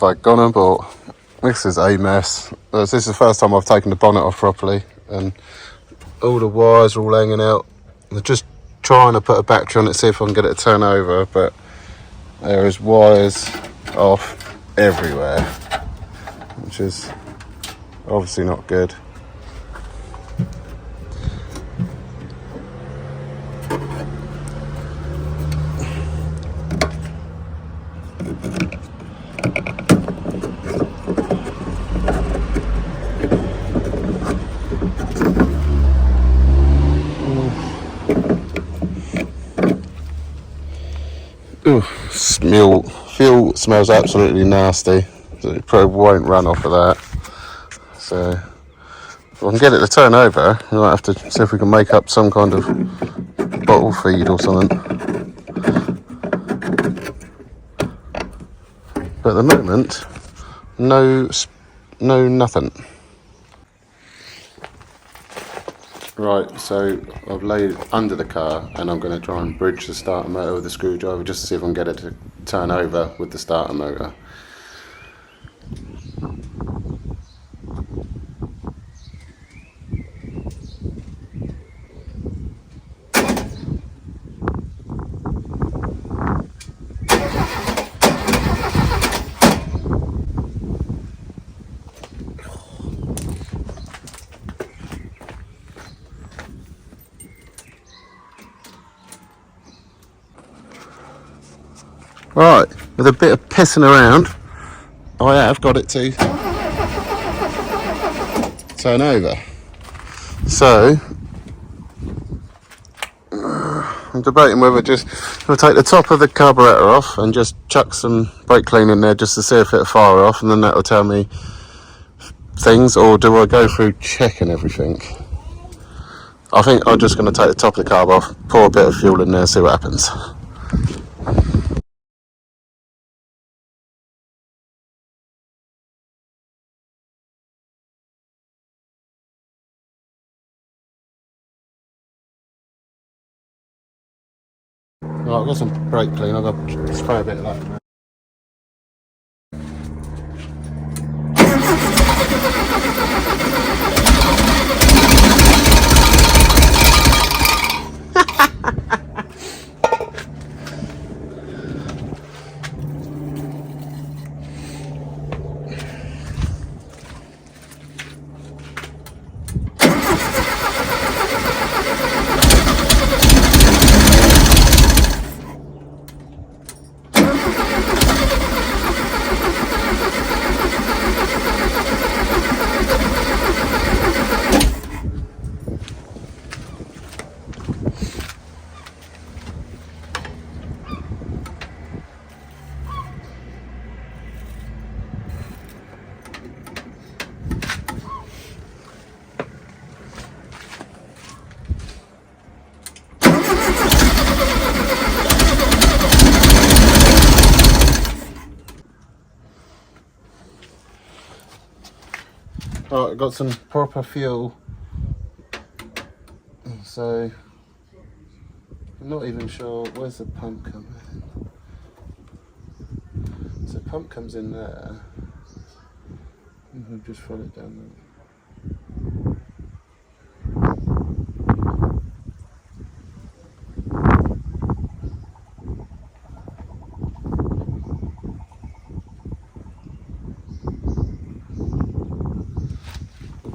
have I gone and bought? This is a mess. This is the first time I've taken the bonnet off properly, and all the wires are all hanging out. I'm just trying to put a battery on it, see if I can get it to turn over, but there is wires off everywhere, which is obviously not good. Ooh, fuel smells absolutely nasty, so it probably won't run off of that. So if I can get it to turn over, we might have to see if we can make up some kind of bottle feed or something. But at the moment, no nothing. Right, so I've laid it under the car and I'm going to try and bridge the starter motor with the screwdriver just to see if I can get it to turn over with the starter motor. Right, with a bit of pissing around, I have got it to turn over. So, I'm debating whether we'll take the top of the carburettor off and just chuck some brake cleaner in there just to see if it'll fire off, and then that'll tell me things, or do I go through checking everything? I think I'm just going to take the top of the carb off, pour a bit of fuel in there, see what happens. Right, I've got some brake clean, I've got to spray a bit of that in there. Right, I've got some proper fuel, so I'm not even sure, where's the pump coming in? So the pump comes in there, and we'll just follow it down there.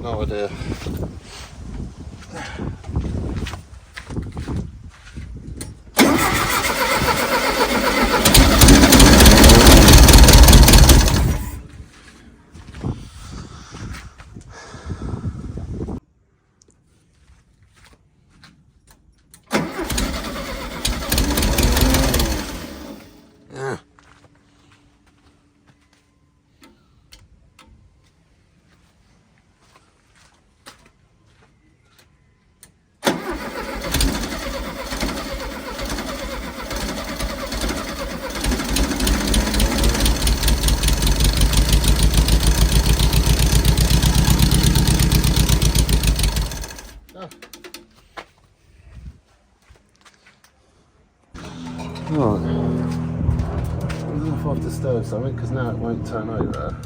No idea. Yeah. Right. if I've disturbed something, because now it won't turn over.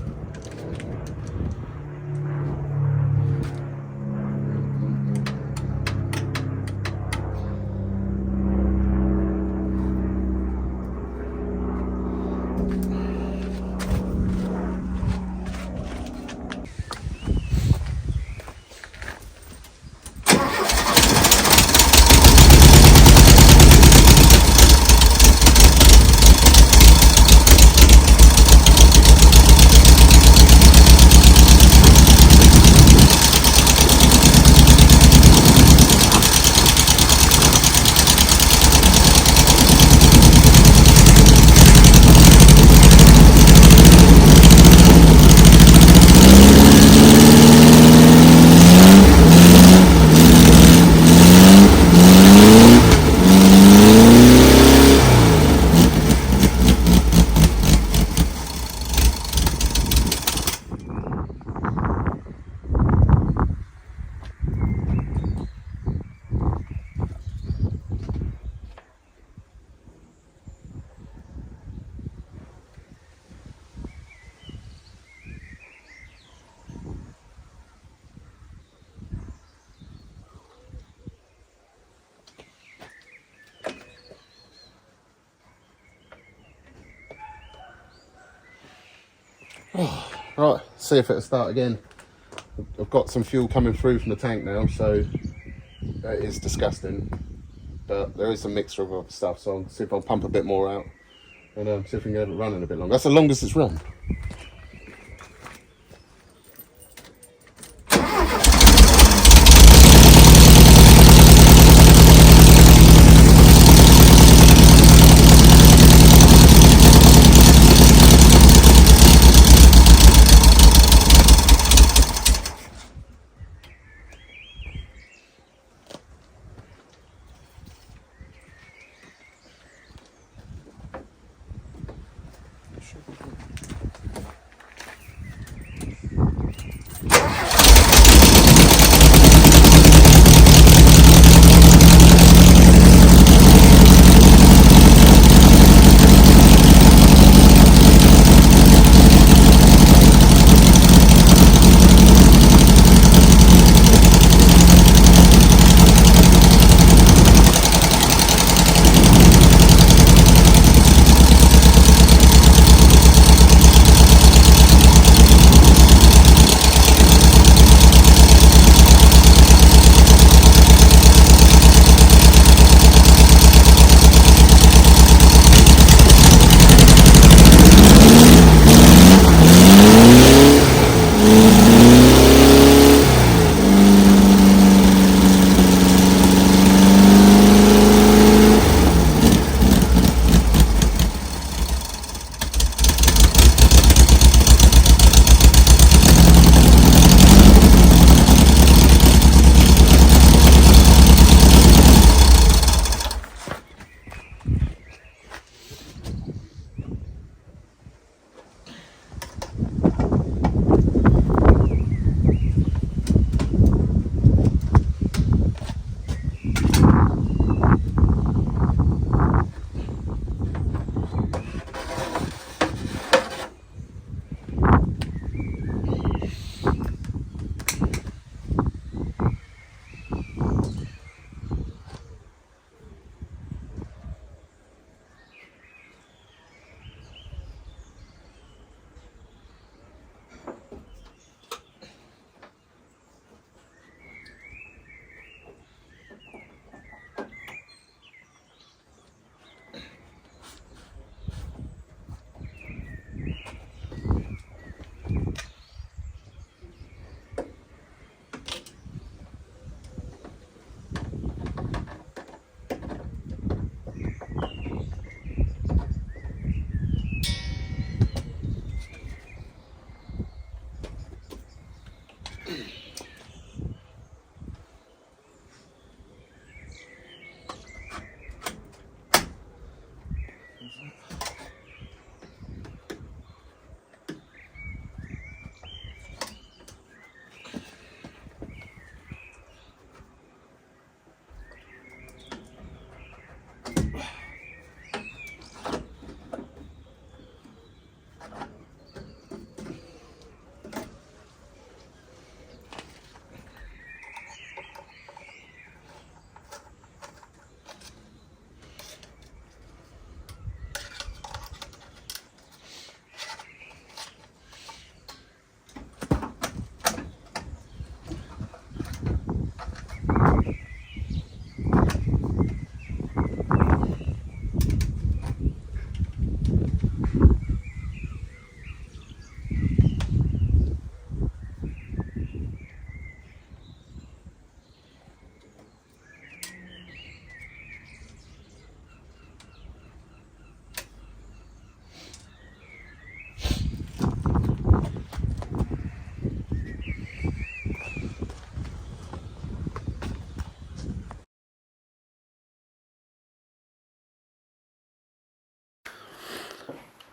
Right, see if it'll start again. I've got some fuel coming through from the tank now, so it is disgusting. But there is a mixture of other stuff, so I'll see if I'll pump a bit more out and see if we can get it running a bit longer. That's the longest it's run.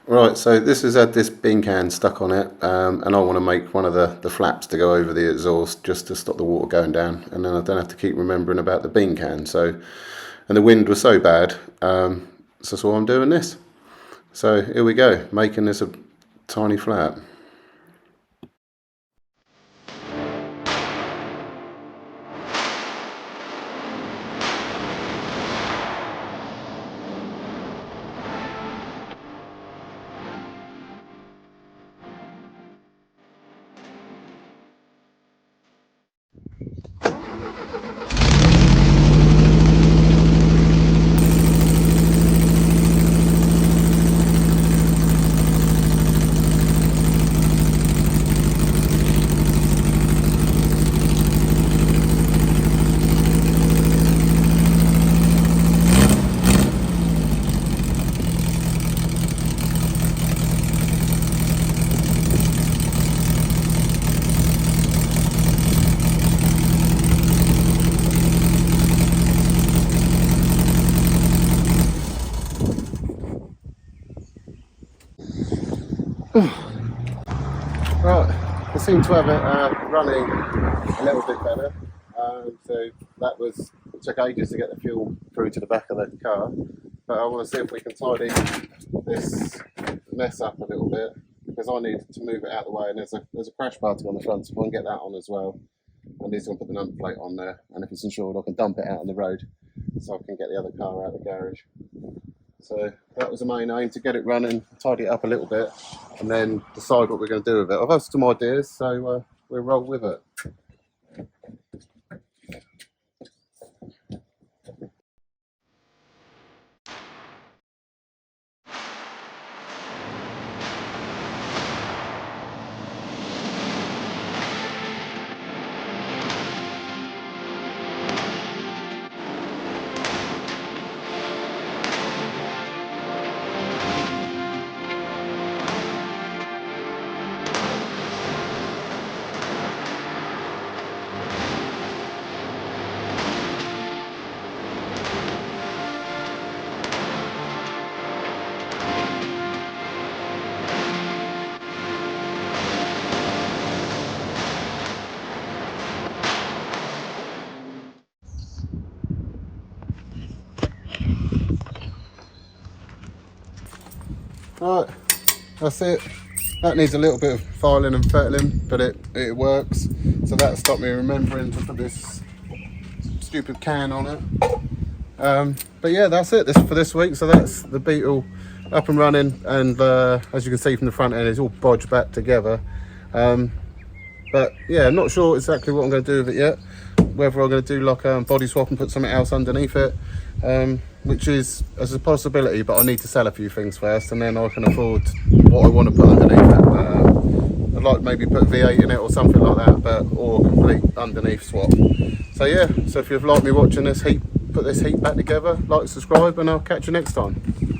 Right, so this has had this bin can stuck on it, and I want to make one of the flaps to go over the exhaust just to stop the water going down, and then I don't have to keep remembering about the bin can. So, and the wind was so bad, so that's why I'm doing this. So here we go, making this a tiny flap. Right, I seem to have it running a little bit better. So that took ages to get the fuel through to the back of the car. But I want to see if we can tidy this mess up a little bit, because I need to move it out of the way, and there's a crash party on the front, so I can get that on as well. I need to put the number plate on there, and if it's insured I can dump it out on the road so I can get the other car out of the garage. So that was the main aim, to get it running, tidy it up a little bit, and then decide what we're going to do with it. I've had some ideas, so we'll roll with it. Right, that's it. That needs a little bit of filing and fettling, but it works. So that stopped me remembering to put this stupid can on it. But yeah, that's it for this week. So that's the Beetle up and running, and as you can see from the front end, it's all bodged back together. But yeah, I'm not sure exactly what I'm going to do with it yet. Whether I'm going to do like a body swap and put something else underneath it, which is as a possibility, but I need to sell a few things first, and then I can afford what I want to put underneath it. I'd like maybe put V8 in it or something like that, or a complete underneath swap. So yeah, so if you've liked me watching this heat, put this heat back together, like, subscribe, and I'll catch you next time.